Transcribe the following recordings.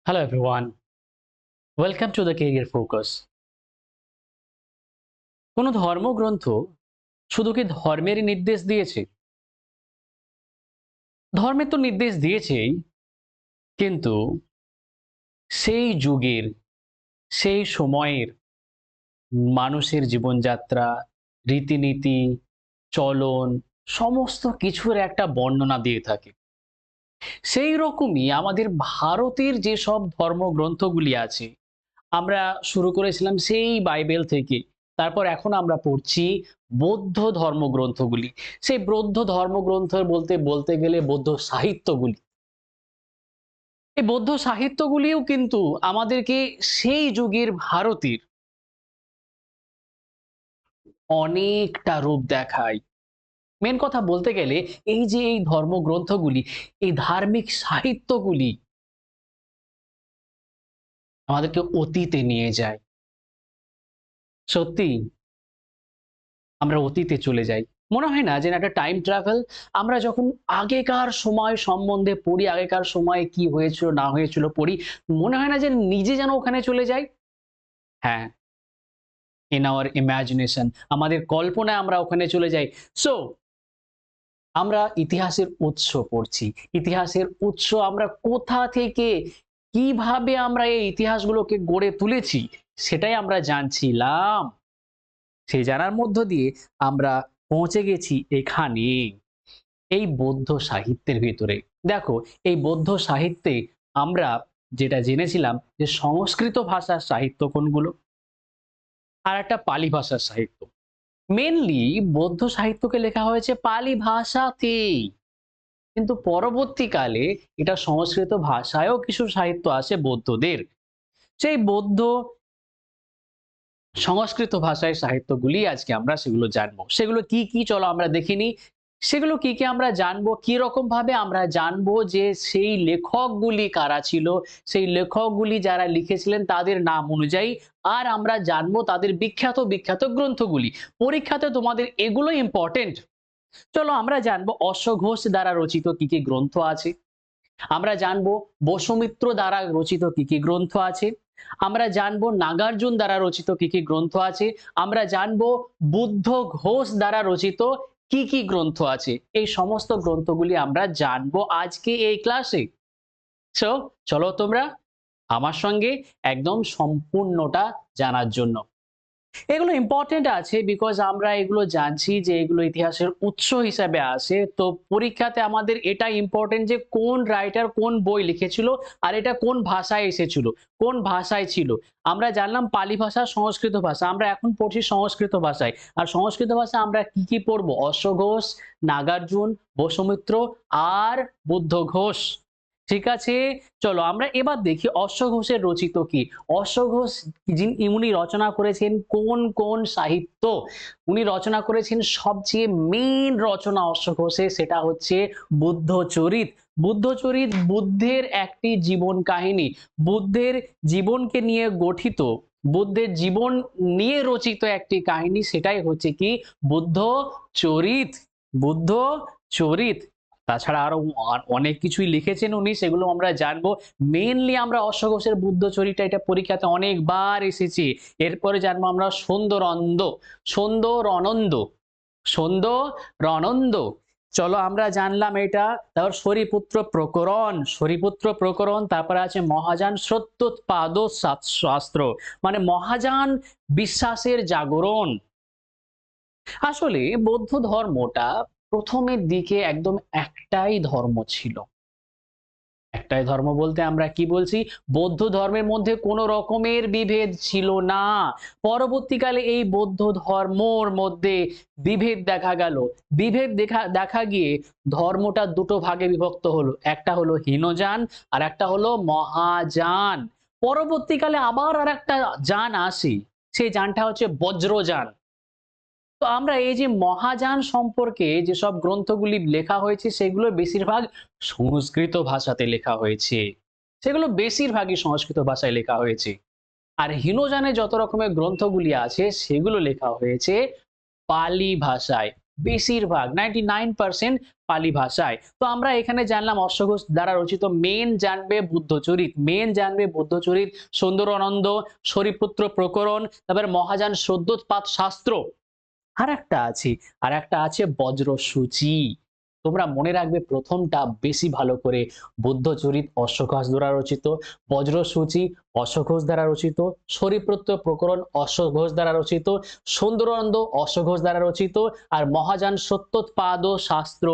Hello everyone, welcome to the Career Focus. কোনো ধর্মগ্রন্থ শুধু কি ধর্মেরই নির্দেশ দিয়েছে? ধর্মের তো নির্দেশ দিয়েছেই, কিন্তু সেই যুগের, সেই সময়ের মানুষের জীবনযাত্রা, রীতিনীতি, চলন সমস্ত কিছুর একটা বর্ণনা দিয়ে থাকে। সেই রকমই আমাদের ভারতের যেসব ধর্মগ্রন্থগুলি আছে, আমরা শুরু করেছিলাম সেই বাইবেল থেকে। তারপর এখন আমরা পড়ছি বৌদ্ধ ধর্মগ্রন্থগুলি। সেই বৌদ্ধ ধর্মগ্রন্থ বলতে গেলে বৌদ্ধ সাহিত্যগুলি। এই বৌদ্ধ সাহিত্যগুলিও কিন্তু আমাদেরকে সেই যুগের ভারতের অনেকটা রূপ দেখায়। মেন কথা বলতে গেলে এই যে এই ধর্মগ্রন্থগুলি, এই ধার্মিক সাহিত্যগুলি আমাদেরকে অতীতে নিয়ে যায়। সত্যি আমরা অতীতে চলে যাই। মনে হয় না যে একটা টাইম ট্রাভেল? আমরা যখন আগেকার সময় সম্বন্ধে পড়ি, আগেকার সময়ে কি হয়েছিল না হয়েছিল পড়ি, মনে হয় না যে নিজে যেন ওখানে চলে যাই? হ্যাঁ, ইন আওয়ার ইমাজিনেশন আমাদের কল্পনায় আমরা ওখানে চলে যাই। সো আমরা ইতিহাসের উৎস পড়ছি। ইতিহাসের উৎস আমরা কোথা থেকে, কিভাবে আমরা এই ইতিহাসগুলোকে গড়ে তুলেছি, সেটাই আমরা জানছিলাম। সেই জানার মধ্য দিয়ে আমরা পৌঁছে গেছি এখানে, এই বৌদ্ধ সাহিত্যের ভেতরে। দেখো, এই বৌদ্ধ সাহিত্যে আমরা যেটা জেনেছিলাম যে সংস্কৃত ভাষার সাহিত্য কোনগুলো, আর একটা পালি ভাষার সাহিত্য। মেনলি বৌদ্ধ সাহিত্যকে লেখা হয়েছে পালি ভাষাতেই, কিন্তু পরবর্তীকালে এটা সংস্কৃত ভাষায়ও কিছু সাহিত্য আসে বৌদ্ধদের। সেই বৌদ্ধ সংস্কৃত ভাষায় সাহিত্যগুলি আজকে আমরা সেগুলো জানবো। সেগুলো কি কি চলো আমরা দেখে নিই। সেগুলো কি কি আমরা জানবো, কি রকম ভাবে আমরা জানবো যে সেই লেখকগুলি কারা ছিল, সেই লেখকগুলি যারা লিখেছিলেন তাদের নাম অনুযায়ী। আর আমরা জানবো তাদের বিখ্যাত বিখ্যাত গ্রন্থগুলি। পরীক্ষাতে তোমাদের এগুলো ইম্পর্টেন্ট। চলো আমরা জানবো অশ্বঘোষ দ্বারা রচিত কি কি গ্রন্থ আছে। আমরা জানবো বসুমিত্র দ্বারা রচিত কি কি গ্রন্থ আছে। আমরা জানবো নাগার্জুন দ্বারা রচিত কি কি গ্রন্থ আছে। আমরা জানবো বুদ্ধ ঘোষ দ্বারা রচিত কি কি গ্রন্থ আছে। এই সমস্ত গ্রন্থগুলি আমরা জানবো আজকে এই ক্লাসে। সো চলো তোমরা আমার সঙ্গে একদম সম্পূর্ণটা জানার জন্য। এগুলো ইম্পর্টেন্ট আছে বিকজ আমরা এগুলো জানছি যে এগুলো ইতিহাসের উৎস হিসাবে আসে। তো পরীক্ষাতে আমাদের এটা ইম্পর্টেন্ট যে কোন রাইটার কোন বই লিখেছিল, আর এটা কোন ভাষায় এসেছিল, কোন ভাষায় ছিল। আমরা জানলাম পালি ভাষা, সংস্কৃত ভাষা। আমরা এখন পড়ছি সংস্কৃত ভাষায়। আর সংস্কৃত ভাষা আমরা কি কি পড়বো? অশ্বঘোষ, নাগার্জুন, বসুমিত্র আর বুদ্ধ ঘোষ। ঠিক আছে, চলো আমরা এবার দেখি অশ্বঘোষের রচিত কি। অশ্বঘোষ উনি রচনা করেছেন কোন কোন সাহিত্য? উনি রচনা করেছেন সবচেয়ে মেইন রচনা অশ্বঘোষের, সেটা হচ্ছে বুদ্ধচরিত। বুদ্ধচরিত বুদ্ধের একটি জীবন কাহিনী, বুদ্ধের জীবনকে নিয়ে গঠিত, বুদ্ধের জীবন নিয়ে রচিত একটি কাহিনী, সেটাই হচ্ছে কি বুদ্ধচরিত। বুদ্ধচরিত। তাছাড়া আরো অনেক কিছুই লিখেছেন উনি, সেগুলো আমরা জানবো। মেইনলি আমরা অশ্বঘোষের বুদ্ধচরিতটা, এটা পরীক্ষাতে অনেকবার এসেছে। এরপরে জানবো আমরা সুন্দরানন্দ, সুন্দরানন্দ, সুন্দরানন্দ। চলো আমরা জানলাম এটা। তারপর শরীপুত্র প্রকরণ, শরীপুত্র প্রকরণ। তারপরে আছে মহাযান সত্যোৎপাদ শাস্ত্র, মানে মহাযান বিশ্বাসের জাগরণ। আসলে বৌদ্ধ ধর্মটা প্রথমের দিকে একদম একটাই ধর্ম ছিল। একটাই ধর্ম বলতে আমরা কি বলছি? বৌদ্ধ ধর্মের মধ্যে কোনো রকমের বিভেদ ছিল না। পরবর্তীকালে এই বৌদ্ধ ধর্মর মধ্যে বিভেদ দেখা গেল। বিভেদ দেখা গিয়ে ধর্মটা দুটো ভাগে বিভক্ত হলো। একটা হলো হীনযান, আর একটা হলো মহাযান। পরবর্তীকালে আবার আরেকটা যান আসে। সেই যানটা হচ্ছে বজ্রযান। তো আমরা এই যে মহাযান সম্পর্কে যেসব গ্রন্থগুলি লেখা হয়েছে, সেগুলো বেশিরভাগ সংস্কৃত ভাষাতে লেখা হয়েছে। সেগুলো বেশিরভাগই সংস্কৃত ভাষায় লেখা হয়েছে। আর হীনযানে যত রকমের গ্রন্থগুলি আছে সেগুলো লেখা হয়েছে পালি ভাষায়। বেশিরভাগ 99% পালি ভাষায়। তো আমরা এখানে জানলাম অশ্বঘোষ দ্বারা রচিত, মেন জানবে বুদ্ধচরিত, সুন্দরানন্দ, শরীপুত্র প্রকরণ, তারপরে মহাযান সদ্যোৎপাত শাস্ত্র। আর একটা আছে বজ্রসূচি। তোমরা মনে রাখবে প্রথমটা বেশি ভালো করে, বুদ্ধচরিত অশ্বঘোষ দ্বারা রচিত, বজ্রসূচি অশ্বঘোষ দ্বারা রচিত, শরীপুত্র প্রকরণ অশ্বঘোষ দ্বারা রচিত, সুন্দরানন্দ অশ্বঘোষ দ্বারা রচিত, আর মহাযান সত্যোৎপাদ শাস্ত্র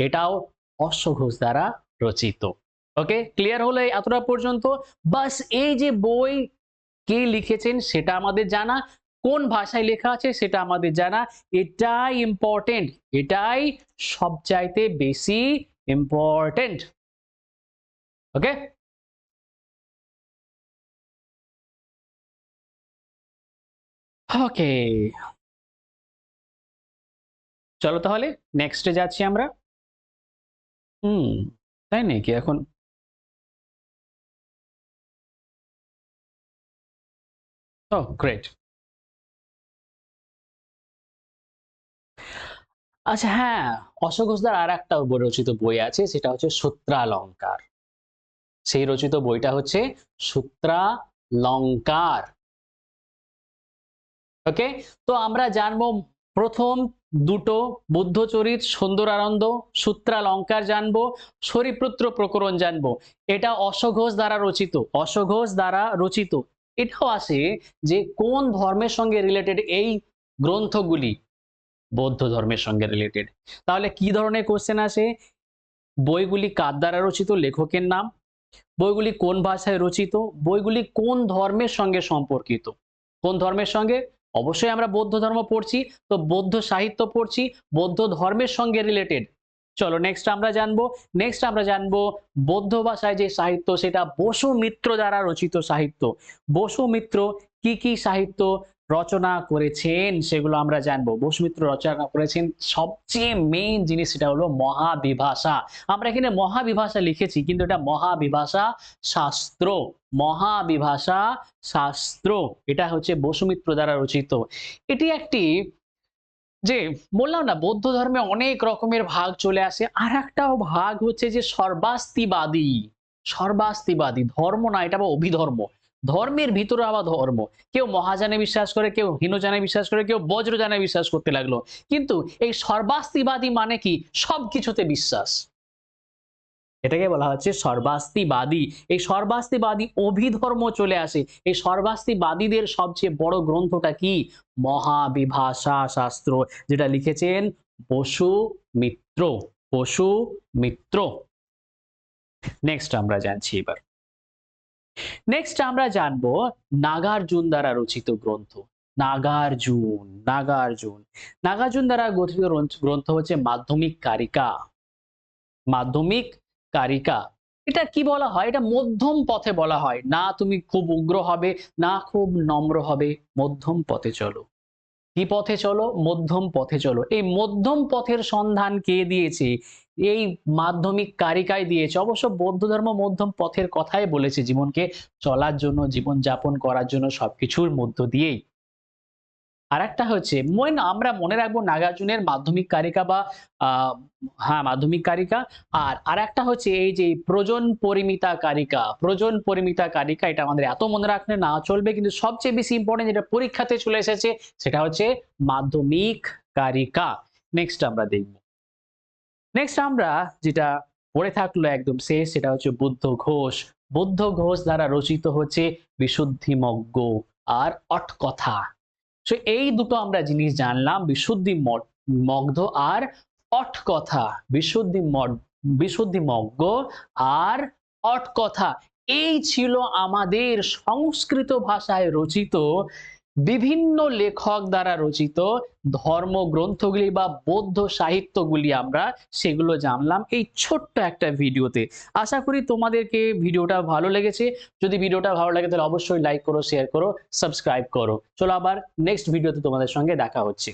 এটাও অশ্বঘোষ দ্বারা রচিত। ওকে, ক্লিয়ার হলো এতটা পর্যন্ত? বাস এই যে বই কে লিখেছেন সেটা আমাদের জানা, কোন ভাষায় লেখা আছে সেটা আমাদের জানা, এটাই ইম্পর্টেন্ট, এটাই সবচাইতে বেশি ইম্পর্টেন্ট। ওকে, ওকে, চলো তাহলে নেক্সটে যাচ্ছি আমরা। হুম, তাই নাকি এখন? ও গ্রেট। আচ্ছা হ্যাঁ, অশ্বঘোষদার আর একটা রচিত বই আছে, সেটা হচ্ছে সূত্রালঙ্কার। সেই রচিত বইটা হচ্ছে সূত্রালঙ্কার। ওকে, তো আমরা জানবো প্রথম দুটো, বুদ্ধচরিত, সুন্দরানন্দ, সূত্রালঙ্কার জানবো, শরীপুত্র প্রকরণ জানবো। এটা অশ্বঘোষ দ্বারা রচিত, অশ্বঘোষ দ্বারা রচিত। এটাও আসে যে কোন ধর্মের সঙ্গে রিলেটেড এই গ্রন্থগুলি, বৌদ্ধ ধর্মের সঙ্গে রিলেটেড। তাহলে কি ধরনের কোশ্চেন আসে? বইগুলি কার দ্বারা রচিত, লেখকের নাম, বইগুলি কোন ভাষায় রচিত, বইগুলি কোন ধর্মের সঙ্গে সম্পর্কিত। কোন ধর্মের সঙ্গে? অবশ্যই আমরা বৌদ্ধ ধর্ম পড়ছি, তো বৌদ্ধ সাহিত্য পড়ছি, বৌদ্ধ ধর্মের সঙ্গে রিলেটেড। চলো নেক্সট আমরা জানবো বৌদ্ধ ভাষায় যে সাহিত্য সেটা বসু মিত্র দ্বারা রচিত সাহিত্য। বসু মিত্র কি কি সাহিত্য রচনা করেছেন সেগুলো আমরা জানবো। বসু মিত্র রচনা করেছেন সবচেয়ে মেইন জিনিস, সেটা হলো মহাবিভাষা। আমরা এখানে মহাবিভাষা লিখেছি কিন্তু এটা মহাবিভাষা শাস্ত্র, মহাবিভাষা শাস্ত্র। এটা হচ্ছে বসু মিত্র দ্বারা রচিত। এটি একটি, যে বললাম না বৌদ্ধ ধর্মে অনেক রকমের ভাগ চলে আসে, আর একটাও ভাগ হচ্ছে যে সর্বাস্তিবাদী। সর্বাস্তিবাদী ধর্ম না, এটা আবার অভিধর্ম। ধর্মের ভিতরে আবার ধর্ম, কেউ মহাযানে বিশ্বাস করে, কেউ হীনযানে বিশ্বাস করে, কেউ বজ্রযানে বিশ্বাস করতে লাগলো। কিন্তু এই সর্বাস্তিবাদী মানে কি? সবকিছুতে বিশ্বাস, এটাকে বলা হচ্ছে সর্বাস্তিবাদী। এই সর্বাস্তিবাদী অভিধর্ম চলে আসে। এই সর্বাস্তিবাদীদের সবচেয়ে বড় গ্রন্থটা কি? মহাবিভাষা শাস্ত্র, যেটা লিখেছেন বসু মিত্র। বসু মিত্র। নেক্সট আমরা জানছি এবার, নেক্সট আমরা জানবো নাগার্জুন দ্বারা রচিত গ্রন্থ। নাগার্জুন, নাগার্জুন, নাগার্জুন দ্বারা গঠিত গ্রন্থ হচ্ছে মাধ্যমিক কারিকা। মাধ্যমিক কারিকা। এটা কি বলা হয়? এটা মধ্যম পথে বলা হয়, না তুমি খুব উগ্র হবে, না খুব নম্র হবে, মধ্যম পথে চলো। কি পথে চলো? মধ্যম পথে চলো। এই মধ্যম পথের সন্ধান কে দিয়েছে? এই মাধ্যমিক কারিকায় দিয়েছে। অবশ্য বৌদ্ধ ধর্ম মধ্যম পথের কথাই বলেছে, জীবনকে চলার জন্য, জীবন যাপন করার জন্য, সবকিছুর মধ্য দিয়েই। আরেকটা হচ্ছে আমরা মনে রাখবো নাগার্জুনের মাধ্যমিক কারিকা বা হ্যাঁ মাধ্যমিক কারিকা। আর আরেকটা হচ্ছে এই যে প্রজন পরিমিতা কারিকা, প্রজন পরিমিতা কারিকা। এটা আমাদের এত মনে রাখলে না চলবে, কিন্তু সবচেয়ে বেশি ইম্পর্টেন্ট যেটা পরীক্ষাতে চলে এসেছে সেটা হচ্ছে মাধ্যমিক কারিকা। নেক্সট আমরা দেখব, নেক্সট আমরা যেটা পড়ে থাকলো একদম শেষ, সেটা হচ্ছে বুদ্ধ ঘোষ। বুদ্ধ ঘোষ দ্বারা রচিত হচ্ছে বিশুদ্ধিমগ্গ আর অটকথা। সো এই দুটো আমরা জিনিস জানলাম, বিশুদ্ধি মগ্ধ আর অটকথা। বিশুদ্ধিমগ্গ আর অটকথা, এই ছিল আমাদের সংস্কৃত ভাষায় রচিত বিভিন্ন লেখক দ্বারা রচিত ধর্মগ্রন্থগুলি বা বৌদ্ধ সাহিত্যগুলি। আমরা সেগুলো জানলাম এই ছোট্ট একটা ভিডিওতে। আশা করি তোমাদেরকে ভিডিওটা ভালো লেগেছে। যদি ভিডিওটা ভালো লাগে তাহলে অবশ্যই লাইক করো, শেয়ার করো, সাবস্ক্রাইব করো। চলো আবার নেক্সট ভিডিওতে তোমাদের সঙ্গে দেখা হচ্ছে।